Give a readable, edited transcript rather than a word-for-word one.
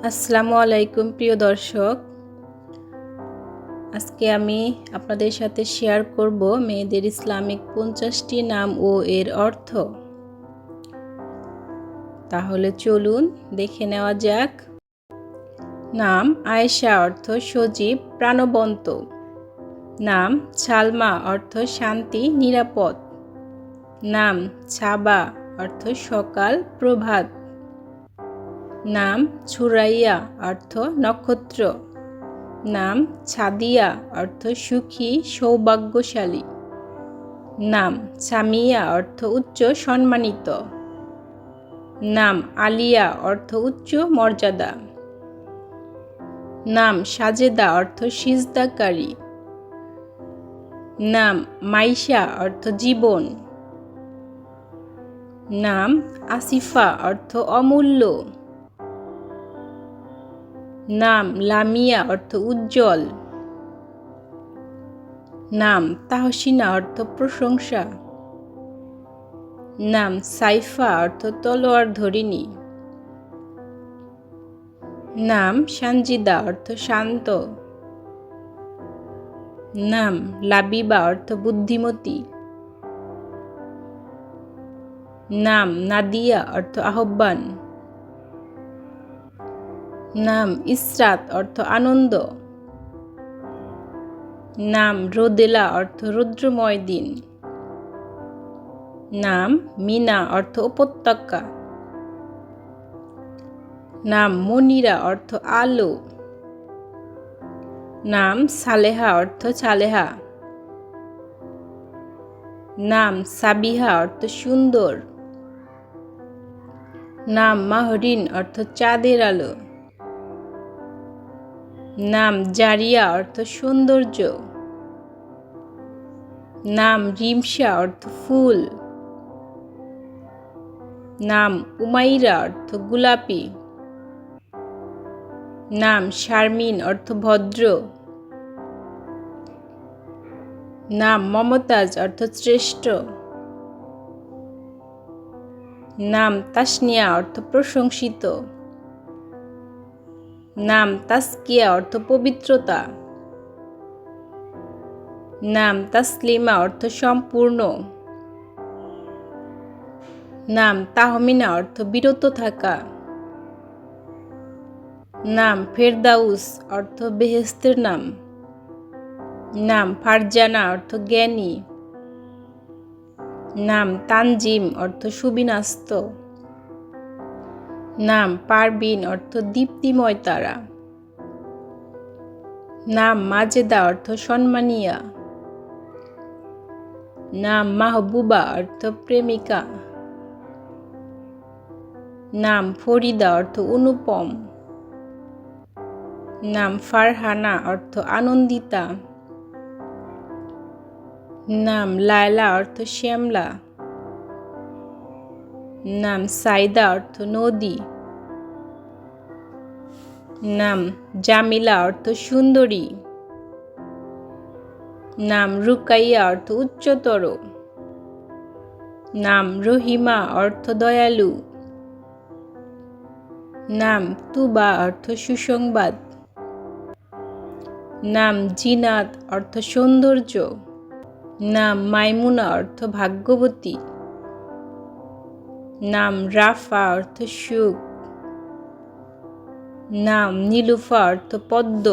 আসসালামু আলাইকুম প্রিয় দর্শক, আজকে আমি আপনাদের সাথে শেয়ার করব মেয়েদের ইসলামিক 50টি নাম ও এর অর্থ। তাহলে চলুন দেখে নেওয়া যাক। নাম আয়েশা অর্থ সজীব, প্রাণবন্ত। নাম সালমা অর্থ শান্তি, নিরাপদ। নাম ছাবা অর্থ সকাল, প্রভাত। নাম ছুরাইয়া অর্থ নক্ষত্র। নাম ছাদিয়া অর্থ সুখী, সৌভাগ্যশালী। নাম সামিয়া অর্থ উচ্চ, সম্মানিত। নাম আলিয়া অর্থ উচ্চ মর্যাদা। নাম সাজেদা অর্থ সিজদাকারী। নাম মাইশা অর্থ জীবন। নাম আসিফা অর্থ অমূল্য। নাম লামিয়া অর্থ উজ্জ্বল। নাম তাহসিনা অর্থ প্রশংসা। নাম সাইফা অর্থ তলোয়ার ধরিনী। নাম সানজিদা অর্থ শান্ত। নাম লাবিবা অর্থ বুদ্ধিমতী। নাম নাদিয়া অর্থ আহ্বান। নাম ইসরাত অর্থ আনন্দ। নাম রোদেলা অর্থ রৌদ্রময় দিন। নাম মিনা অর্থ উপত্যকা। নাম মনিরা অর্থ আলো। নাম সালেহা অর্থ চালেহা। নাম সাবিহা অর্থ সুন্দর। নাম মাহরিন অর্থ চাঁদের আলো। নাম জারিয়া অর্থ সৌন্দর্য। নাম রিমশা অর্থ ফুল। নাম উমাইরা অর্থ গোলাপি। নাম শারমিন অর্থ ভদ্র। নাম মমতাজ অর্থ শ্রেষ্ঠ। নাম তাসনিয়া অর্থ প্রশংসিত। নাম তাসকিয়া অর্থ পবিত্রতা। নাম তাসলিমা অর্থ সম্পূর্ণ। নাম তাহমিনা অর্থ বিরত থাকা। নাম ফেরদাউস অর্থ বেহেশতের নাম। নাম ফারজানা অর্থ জ্ঞানী। নাম তানজিম অর্থ সুবিন্যস্ত। নাম পারবিন অর্থ দীপ্তিময় তারা। নাম মাজেদা অর্থ সম্মানিয়া। নাম মাহবুবা অর্থ প্রেমিকা। নাম ফরিদা অর্থ অনুপম। নাম ফারহানা অর্থ আনন্দিতা। নাম লায়লা অর্থ শ্যামলা। নাম সাইদা অর্থ নদী। নাম জামিলা অর্থ সুন্দরী। নাম রুকাইয়া অর্থ উচ্চতর। নাম রহিমা অর্থ দয়ালু। নাম তুবা অর্থ সুসংবাদ। নাম জিনাত অর্থ সৌন্দর্য। নাম মাইমুনা অর্থ ভাগ্যবতী। নাম রাফা অর্থ সুখ। নাম নীলুফা অর্থ পদ্ম।